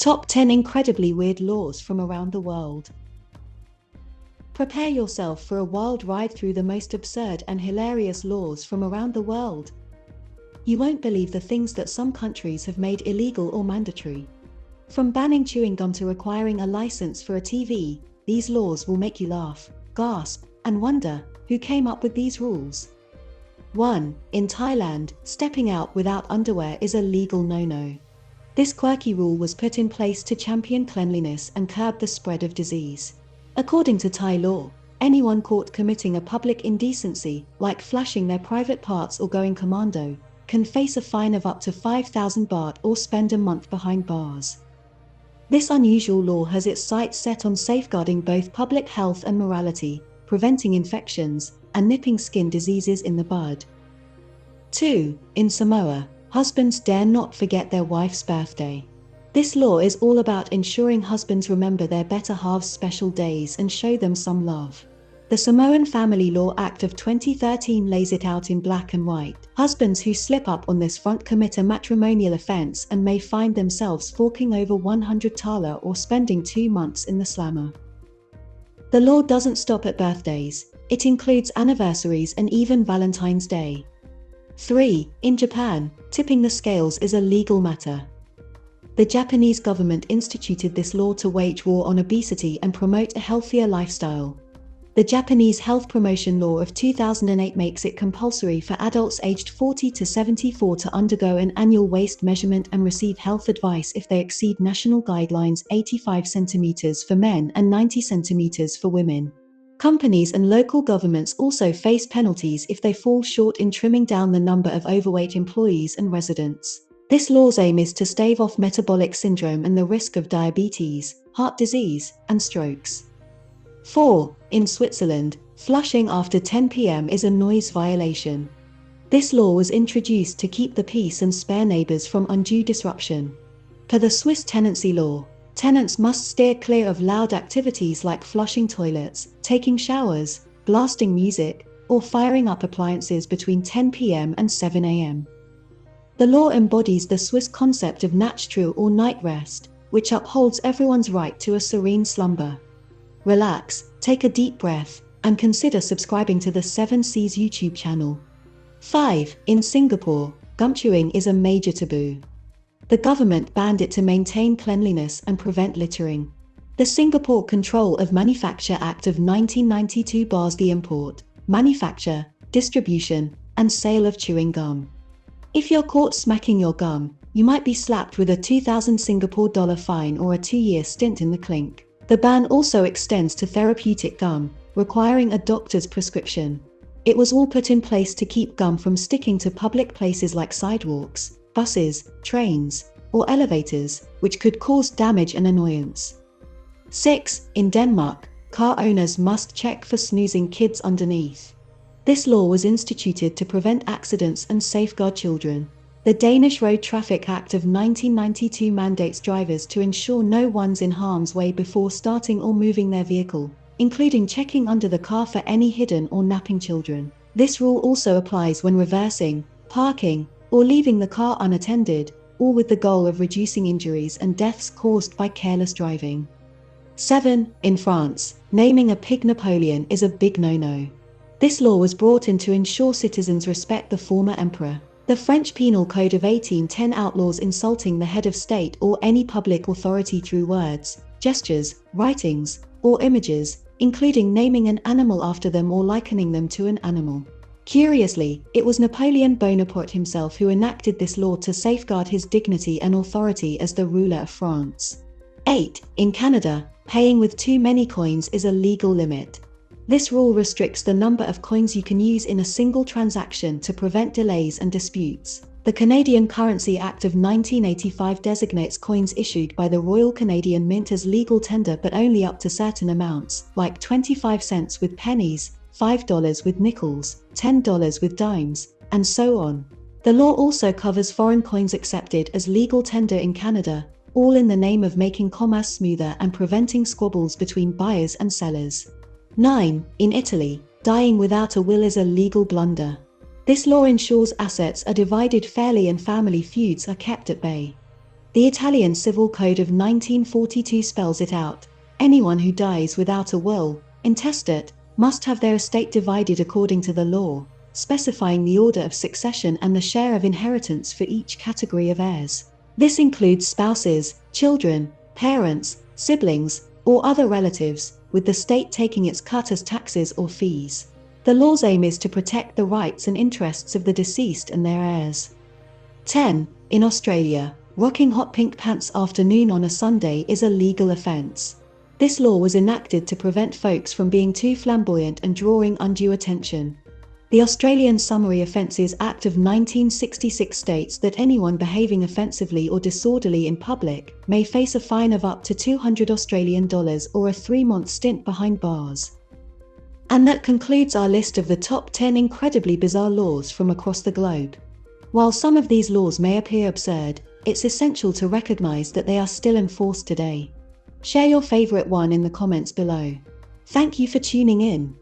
Top 10 Incredibly Weird Laws from Around the World. Prepare yourself for a wild ride through the most absurd and hilarious laws from around the world. You won't believe the things that some countries have made illegal or mandatory. From banning chewing gum to requiring a license for a TV, these laws will make you laugh, gasp, and wonder, who came up with these rules? 1. In Thailand, stepping out without underwear is a legal no-no. This quirky rule was put in place to champion cleanliness and curb the spread of disease. According to Thai law, anyone caught committing a public indecency, like flashing their private parts or going commando, can face a fine of up to 5,000 baht or spend a month behind bars. This unusual law has its sights set on safeguarding both public health and morality, preventing infections, and nipping skin diseases in the bud. 2. In Samoa, husbands dare not forget their wife's birthday. This law is all about ensuring husbands remember their better halves' special days and show them some love. The Samoan Family Law Act of 2013 lays it out in black and white. Husbands who slip up on this front commit a matrimonial offense and may find themselves forking over 100 thala or spending 2 months in the slammer. The law doesn't stop at birthdays, it includes anniversaries and even Valentine's Day. 3. In Japan, tipping the scales is a legal matter. The Japanese government instituted this law to wage war on obesity and promote a healthier lifestyle. The Japanese Health Promotion Law of 2008 makes it compulsory for adults aged 40 to 74 to undergo an annual waist measurement and receive health advice if they exceed national guidelines 85 centimeters for men and 90 centimeters for women. Companies and local governments also face penalties if they fall short in trimming down the number of overweight employees and residents. This law's aim is to stave off metabolic syndrome and the risk of diabetes, heart disease, and strokes. 4. In Switzerland, flushing after 10 p.m. is a noise violation. This law was introduced to keep the peace and spare neighbors from undue disruption. Per the Swiss tenancy law, tenants must steer clear of loud activities like flushing toilets, taking showers, blasting music, or firing up appliances between 10 p.m. and 7 a.m. The law embodies the Swiss concept of Nachtruhe or night rest, which upholds everyone's right to a serene slumber. Relax, take a deep breath, and consider subscribing to the 7 Seas YouTube channel. 5. In Singapore, gum chewing is a major taboo. The government banned it to maintain cleanliness and prevent littering. The Singapore Control of Manufacture Act of 1992 bars the import, manufacture, distribution, and sale of chewing gum. If you're caught smacking your gum, you might be slapped with a 2,000 Singapore dollar fine or a 2-year stint in the clink. The ban also extends to therapeutic gum, requiring a doctor's prescription. It was all put in place to keep gum from sticking to public places like sidewalks, buses, trains, or elevators, which could cause damage and annoyance. 6. In Denmark, car owners must check for snoozing kids underneath. This law was instituted to prevent accidents and safeguard children. The Danish Road Traffic Act of 1992 mandates drivers to ensure no one's in harm's way before starting or moving their vehicle, including checking under the car for any hidden or napping children. This rule also applies when reversing, parking, or leaving the car unattended, all with the goal of reducing injuries and deaths caused by careless driving. 7. In France, naming a pig Napoleon is a big no-no. This law was brought in to ensure citizens respect the former emperor. The French Penal Code of 1810 outlaws insulting the head of state or any public authority through words, gestures, writings, or images, including naming an animal after them or likening them to an animal. Curiously, it was Napoleon Bonaparte himself who enacted this law to safeguard his dignity and authority as the ruler of France. 8. In Canada, paying with too many coins is a legal limit. This rule restricts the number of coins you can use in a single transaction to prevent delays and disputes. The Canadian Currency Act of 1985 designates coins issued by the Royal Canadian Mint as legal tender, but only up to certain amounts, like 25 cents with pennies, $5 with nickels, $10 with dimes, and so on. The law also covers foreign coins accepted as legal tender in Canada, all in the name of making commerce smoother and preventing squabbles between buyers and sellers. 9. In Italy, dying without a will is a legal blunder. This law ensures assets are divided fairly and family feuds are kept at bay. The Italian Civil Code of 1942 spells it out. Anyone who dies without a will, intestate, must have their estate divided according to the law, specifying the order of succession and the share of inheritance for each category of heirs. This includes spouses, children, parents, siblings, or other relatives, with the state taking its cut as taxes or fees. The law's aim is to protect the rights and interests of the deceased and their heirs. 10. In Australia, rocking hot pink pants afternoon on a Sunday is a legal offence. This law was enacted to prevent folks from being too flamboyant and drawing undue attention. The Australian Summary Offences Act of 1966 states that anyone behaving offensively or disorderly in public may face a fine of up to $200 or a 3-month stint behind bars. And that concludes our list of the top 10 incredibly bizarre laws from across the globe. While some of these laws may appear absurd, it's essential to recognize that they are still enforced today. Share your favorite one in the comments below. Thank you for tuning in.